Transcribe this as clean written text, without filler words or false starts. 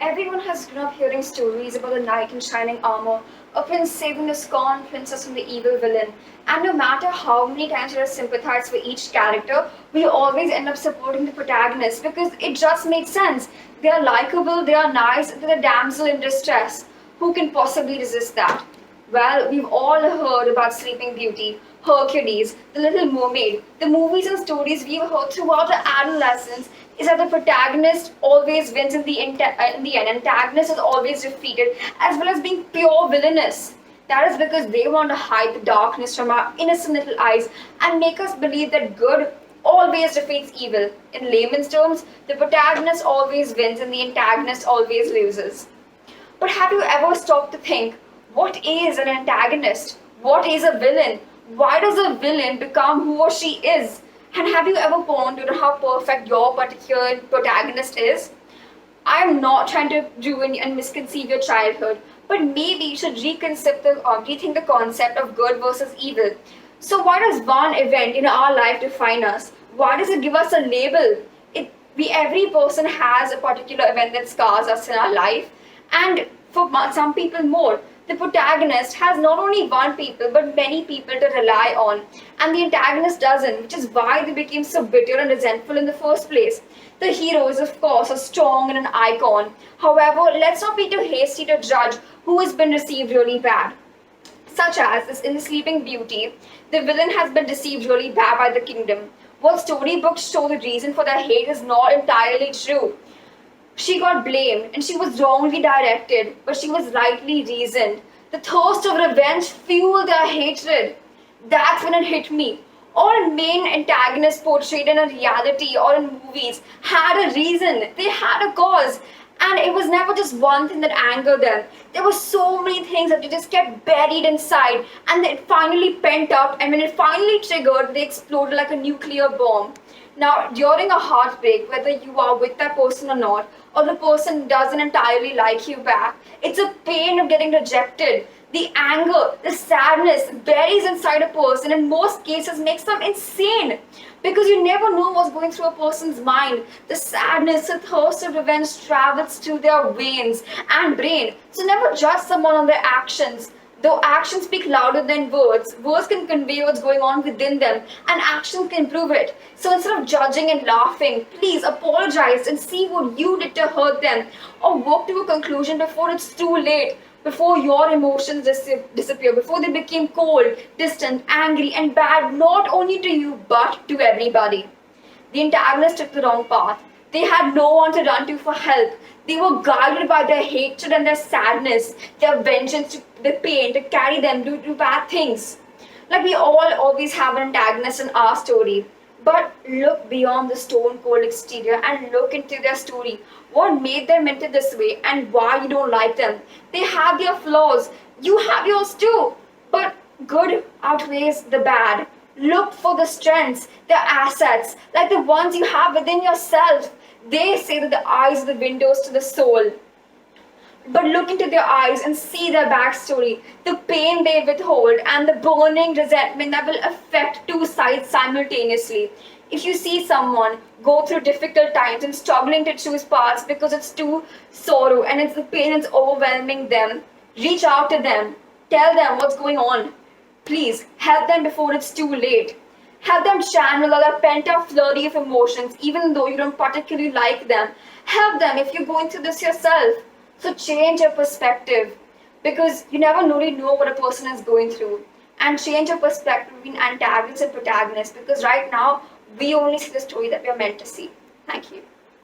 Everyone has grown up hearing stories about the knight in shining armor, a prince saving a scorned princess from the evil villain. And no matter how many times we sympathize for each character, we always end up supporting the protagonist because it just makes sense. They are likable, they are nice, they're the damsel in distress. Who can possibly resist that? Well, we've all heard about Sleeping Beauty, Hercules, The Little Mermaid. The movies and stories we've heard throughout our adolescence is that the protagonist always wins in the end. Antagonist is always defeated, as well as being pure villainous. That is because they want to hide the darkness from our innocent little eyes and make us believe that good always defeats evil. In layman's terms, the protagonist always wins and the antagonist always loses. But have you ever stopped to think, what is an antagonist? What is a villain? Why does a villain become who or she is? And have you ever pondered how perfect your particular protagonist is? I'm not trying to ruin and misconceive your childhood, but maybe you should rethink the concept of good versus evil. So why does one event in our life define us? Why does it give us a label? Every person has a particular event that scars us in our life, and for some people more. The protagonist has not only one people but many people to rely on, and the antagonist doesn't, which is why they became so bitter and resentful in the first place. The hero is, of course, a strong and an icon. However, let's not be too hasty to judge who has been received really bad. Such as in The Sleeping Beauty, the villain has been deceived really bad by the kingdom. What storybooks show the reason for their hate is not entirely true. She got blamed and she was wrongly directed, but she was rightly reasoned. The thirst of revenge fueled their hatred. That's when it hit me. All main antagonists portrayed in a reality or in movies had a reason, they had a cause. And it was never just one thing that angered them. There were so many things that they just kept buried inside, and it finally pent up, and when it finally triggered, they exploded like a nuclear bomb. Now, during a heartbreak, whether you are with that person or not, or the person doesn't entirely like you back, it's a pain of getting rejected. The anger, the sadness buries inside a person, in most cases makes them insane. Because you never know what's going through a person's mind. The sadness, the thirst of revenge travels through their veins and brain. So never judge someone on their actions. Though actions speak louder than words, words can convey what's going on within them, and actions can prove it. So instead of judging and laughing, please apologize and see what you did to hurt them, or work to a conclusion before it's too late, before your emotions disappear, before they became cold, distant, angry, and bad, not only to you, but to everybody. The antagonists took the wrong path. They had no one to run to for help. They were guided by their hatred and their sadness, their vengeance, their pain to carry them to do bad things. Like we all always have an antagonist in our story. But look beyond the stone cold exterior and look into their story. What made them into this way and why you don't like them? They have their flaws. You have yours too. But good outweighs the bad. Look for the strengths, the assets, like the ones you have within yourself. They say that the eyes are the windows to the soul. But look into their eyes and see their backstory, the pain they withhold, and the burning resentment that will affect two sides simultaneously. If you see someone go through difficult times and struggling to choose paths because it's too sorrow and it's the pain is overwhelming them, reach out to them, tell them what's going on. Please help them before it's too late. Help them channel all that pent up flurry of emotions, even though you don't particularly like them. Help them if you're going through this yourself. So change your perspective, because you never really know what a person is going through. And change your perspective between antagonists and protagonists, because right now we only see the story that we are meant to see. Thank you.